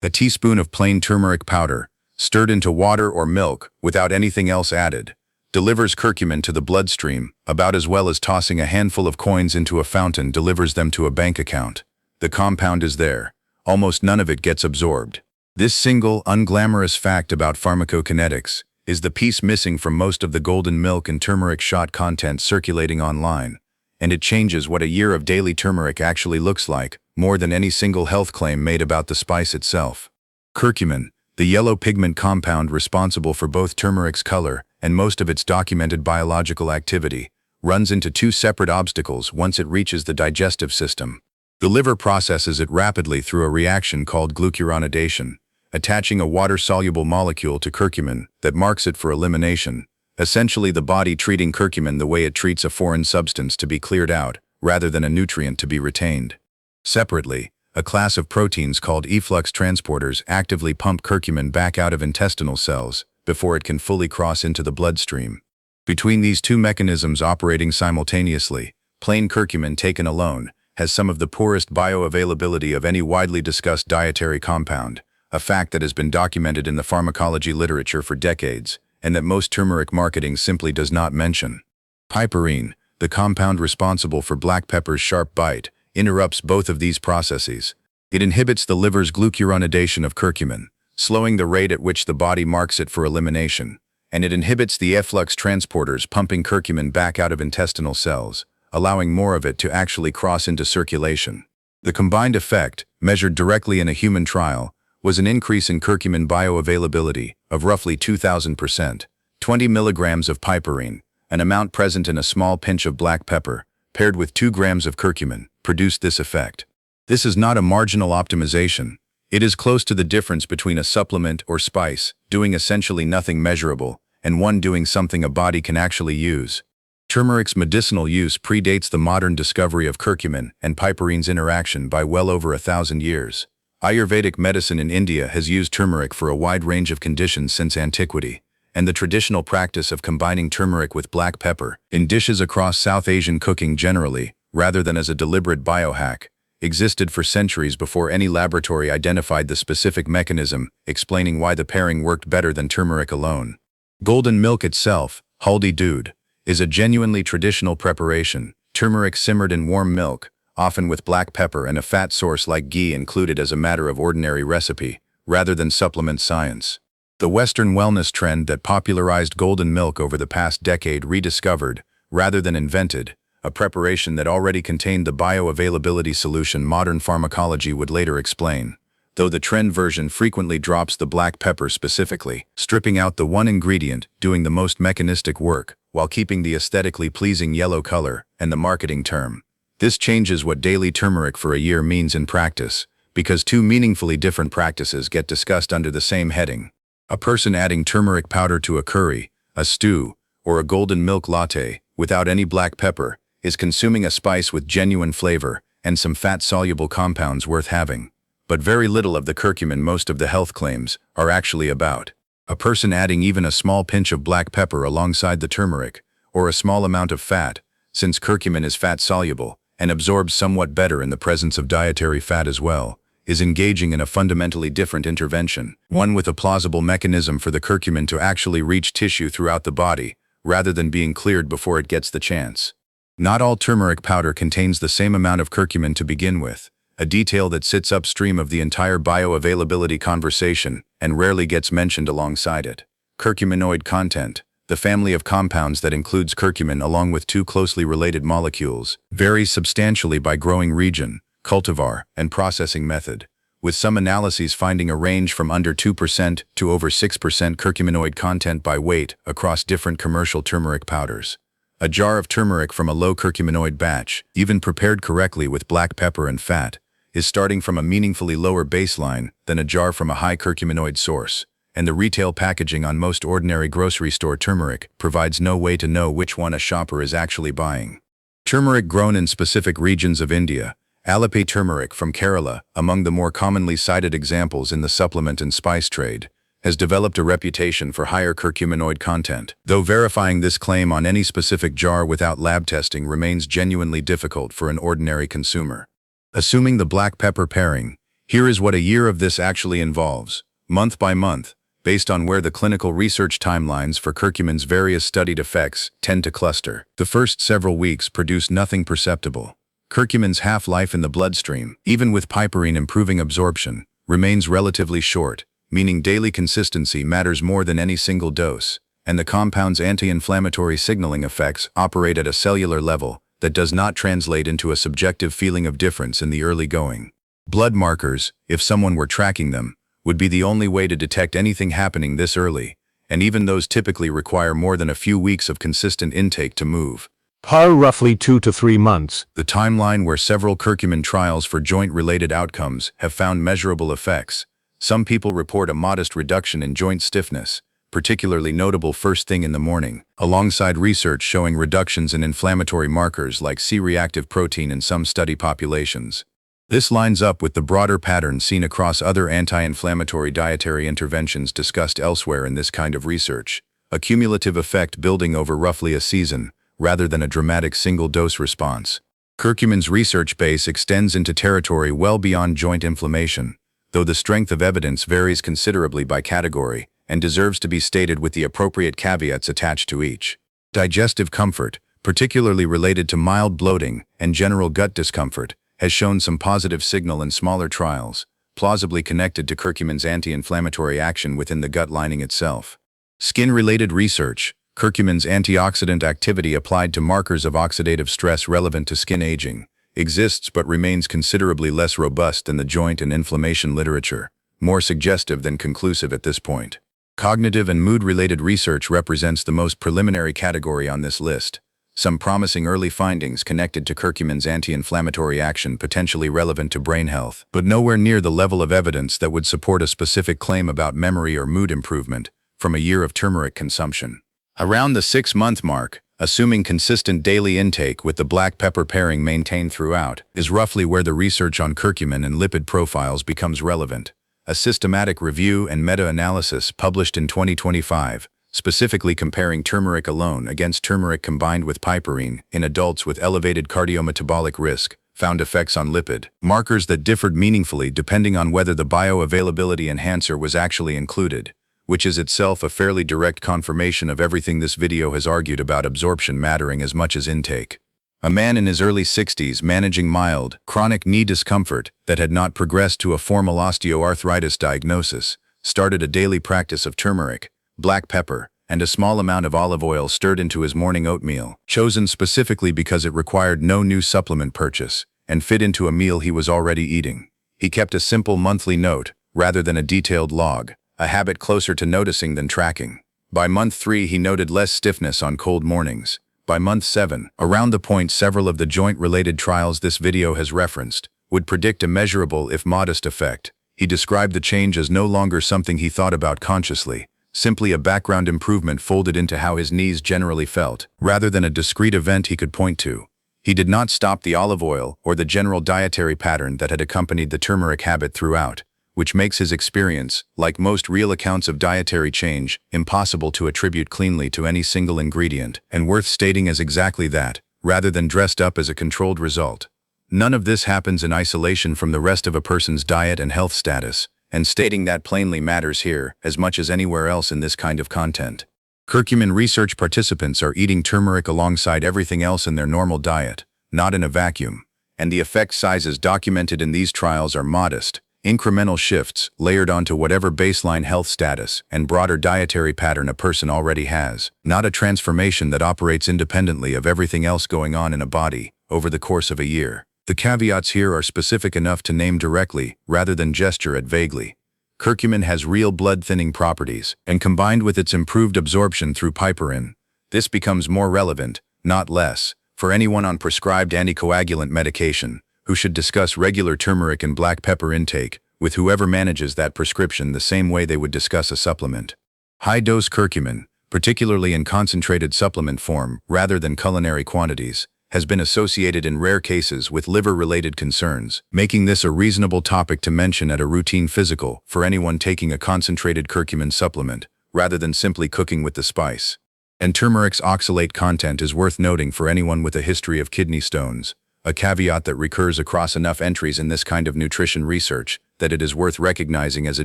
A teaspoon of plain turmeric powder, stirred into water or milk without anything else added, delivers curcumin to the bloodstream about as well as tossing a handful of coins into a fountain delivers them to a bank account. The compound is there. Almost none of it gets absorbed. This single, unglamorous fact about pharmacokinetics is the piece missing from most of the golden milk and turmeric shot content circulating online, and it changes what a year of daily turmeric actually looks like, more than any single health claim made about the spice itself. Curcumin, the yellow pigment compound responsible for both turmeric's color and most of its documented biological activity, runs into two separate obstacles once it reaches the digestive system. The liver processes it rapidly through a reaction called glucuronidation, attaching a water-soluble molecule to curcumin that marks it for elimination, essentially the body treating curcumin the way it treats a foreign substance to be cleared out, rather than a nutrient to be retained. Separately, a class of proteins called efflux transporters actively pump curcumin back out of intestinal cells before it can fully cross into the bloodstream. Between these two mechanisms operating simultaneously, plain curcumin taken alone has some of the poorest bioavailability of any widely discussed dietary compound, a fact that has been documented in the pharmacology literature for decades, and that most turmeric marketing simply does not mention. Piperine, the compound responsible for black pepper's sharp bite, interrupts both of these processes. It inhibits the liver's glucuronidation of curcumin, slowing the rate at which the body marks it for elimination, and it inhibits the efflux transporters pumping curcumin back out of intestinal cells, allowing more of it to actually cross into circulation. The combined effect, measured directly in a human trial, was an increase in curcumin bioavailability of roughly 2,000%. 20 milligrams of piperine, an amount present in a small pinch of black pepper, paired with 2 grams of curcumin, produced this effect. This is not a marginal optimization. It is close to the difference between a supplement or spice doing essentially nothing measurable and one doing something a body can actually use. Turmeric's medicinal use predates the modern discovery of curcumin and piperine's interaction by well over 1,000 years. Ayurvedic medicine in India has used turmeric for a wide range of conditions since antiquity, and the traditional practice of combining turmeric with black pepper in dishes across South Asian cooking generally, rather than as a deliberate biohack, existed for centuries before any laboratory identified the specific mechanism explaining why the pairing worked better than turmeric alone. Golden milk itself, haldi doodh, is a genuinely traditional preparation, turmeric simmered in warm milk, often with black pepper and a fat source like ghee included as a matter of ordinary recipe, rather than supplement science. The Western wellness trend that popularized golden milk over the past decade rediscovered, rather than invented, a preparation that already contained the bioavailability solution modern pharmacology would later explain, though the trend version frequently drops the black pepper specifically, stripping out the one ingredient doing the most mechanistic work, while keeping the aesthetically pleasing yellow color and the marketing term. This changes what daily turmeric for a year means in practice, because two meaningfully different practices get discussed under the same heading. A person adding turmeric powder to a curry, a stew, or a golden milk latte, without any black pepper, is consuming a spice with genuine flavor and some fat-soluble compounds worth having. But very little of the curcumin most of the health claims are actually about. A person adding even a small pinch of black pepper alongside the turmeric, or a small amount of fat, since curcumin is fat-soluble, and absorbs somewhat better in the presence of dietary fat as well, is engaging in a fundamentally different intervention, one with a plausible mechanism for the curcumin to actually reach tissue throughout the body, rather than being cleared before it gets the chance. Not all turmeric powder contains the same amount of curcumin to begin with, a detail that sits upstream of the entire bioavailability conversation and rarely gets mentioned alongside it. Curcuminoid content, the family of compounds that includes curcumin along with two closely related molecules, varies substantially by growing region, cultivar, and processing method, with some analyses finding a range from under 2% to over 6% curcuminoid content by weight across different commercial turmeric powders. A jar of turmeric from a low curcuminoid batch, even prepared correctly with black pepper and fat, is starting from a meaningfully lower baseline than a jar from a high curcuminoid source, and the retail packaging on most ordinary grocery store turmeric provides no way to know which one a shopper is actually buying. Turmeric grown in specific regions of India, Alapi turmeric from Kerala, among the more commonly cited examples in the supplement and spice trade, has developed a reputation for higher curcuminoid content, though verifying this claim on any specific jar without lab testing remains genuinely difficult for an ordinary consumer. Assuming the black pepper pairing, Here is what a year of this actually involves, month by month, based on where the clinical research timelines for curcumin's various studied effects tend to cluster. The first several weeks produce nothing perceptible. Curcumin's half-life in the bloodstream, even with piperine improving absorption, remains relatively short, meaning daily consistency matters more than any single dose, and the compound's anti-inflammatory signaling effects operate at a cellular level that does not translate into a subjective feeling of difference in the early going. Blood markers, if someone were tracking them, would be the only way to detect anything happening this early, and even those typically require more than a few weeks of consistent intake to move. Roughly 2 to 3 months. The timeline where several curcumin trials for joint-related outcomes have found measurable effects. Some people report a modest reduction in joint stiffness, particularly notable first thing in the morning, alongside research showing reductions in inflammatory markers like C-reactive protein in some study populations. This lines up with the broader pattern seen across other anti-inflammatory dietary interventions discussed elsewhere in this kind of research, a cumulative effect building over roughly a season, rather than a dramatic single-dose response. Curcumin's research base extends into territory well beyond joint inflammation, though the strength of evidence varies considerably by category and deserves to be stated with the appropriate caveats attached to each. Digestive comfort, particularly related to mild bloating and general gut discomfort, has shown some positive signal in smaller trials, plausibly connected to curcumin's anti-inflammatory action within the gut lining itself. Skin-related research, curcumin's antioxidant activity applied to markers of oxidative stress relevant to skin aging, exists but remains considerably less robust than the joint and inflammation literature, more suggestive than conclusive at this point. Cognitive and mood-related research represents the most preliminary category on this list. Some promising early findings connected to curcumin's anti-inflammatory action potentially relevant to brain health, but nowhere near the level of evidence that would support a specific claim about memory or mood improvement from a year of turmeric consumption. Around the 6-month mark, assuming consistent daily intake with the black pepper pairing maintained throughout, is roughly where the research on curcumin and lipid profiles becomes relevant. A systematic review and meta-analysis published in 2025, specifically comparing turmeric alone against turmeric combined with piperine in adults with elevated cardiometabolic risk, found effects on lipid markers that differed meaningfully depending on whether the bioavailability enhancer was actually included, which is itself a fairly direct confirmation of everything this video has argued about absorption mattering as much as intake. A man in his early 60s managing mild, chronic knee discomfort that had not progressed to a formal osteoarthritis diagnosis, started a daily practice of turmeric, black pepper, and a small amount of olive oil stirred into his morning oatmeal, chosen specifically because it required no new supplement purchase, and fit into a meal he was already eating. He kept a simple monthly note, rather than a detailed log, a habit closer to noticing than tracking. By month 3 he noted less stiffness on cold mornings. By month 7, around the point several of the joint-related trials this video has referenced, would predict a measurable if modest effect. He described the change as no longer something he thought about consciously, simply a background improvement folded into how his knees generally felt, rather than a discrete event he could point to. He did not stop the olive oil or the general dietary pattern that had accompanied the turmeric habit throughout, which makes his experience, like most real accounts of dietary change, impossible to attribute cleanly to any single ingredient, and worth stating as exactly that, rather than dressed up as a controlled result. None of this happens in isolation from the rest of a person's diet and health status, and stating that plainly matters here as much as anywhere else in this kind of content. Curcumin research participants are eating turmeric alongside everything else in their normal diet, not in a vacuum, and the effect sizes documented in these trials are modest, incremental shifts layered onto whatever baseline health status and broader dietary pattern a person already has, not a transformation that operates independently of everything else going on in a body over the course of a year. The caveats here are specific enough to name directly rather than gesture at vaguely. Curcumin has real blood-thinning properties, and combined with its improved absorption through piperine, this becomes more relevant, not less, for anyone on prescribed anticoagulant medication, who should discuss regular turmeric and black pepper intake with whoever manages that prescription the same way they would discuss a supplement. High-dose curcumin, particularly in concentrated supplement form rather than culinary quantities, has been associated in rare cases with liver-related concerns, making this a reasonable topic to mention at a routine physical for anyone taking a concentrated curcumin supplement, rather than simply cooking with the spice. And turmeric's oxalate content is worth noting for anyone with a history of kidney stones, a caveat that recurs across enough entries in this kind of nutrition research that it is worth recognizing as a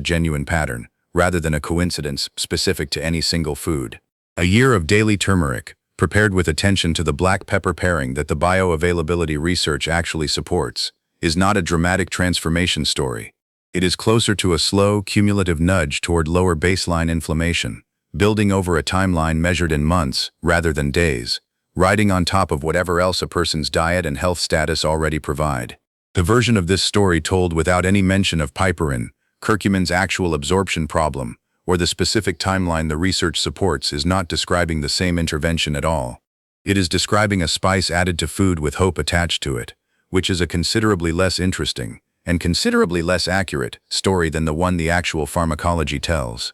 genuine pattern, rather than a coincidence specific to any single food. A year of daily turmeric, prepared with attention to the black pepper pairing that the bioavailability research actually supports, is not a dramatic transformation story. It is closer to a slow, cumulative nudge toward lower baseline inflammation, building over a timeline measured in months rather than days, riding on top of whatever else a person's diet and health status already provide. The version of this story told without any mention of piperine, curcumin's actual absorption problem, or the specific timeline the research supports is not describing the same intervention at all. It is describing a spice added to food with hope attached to it, which is a considerably less interesting, and considerably less accurate, story than the one the actual pharmacology tells.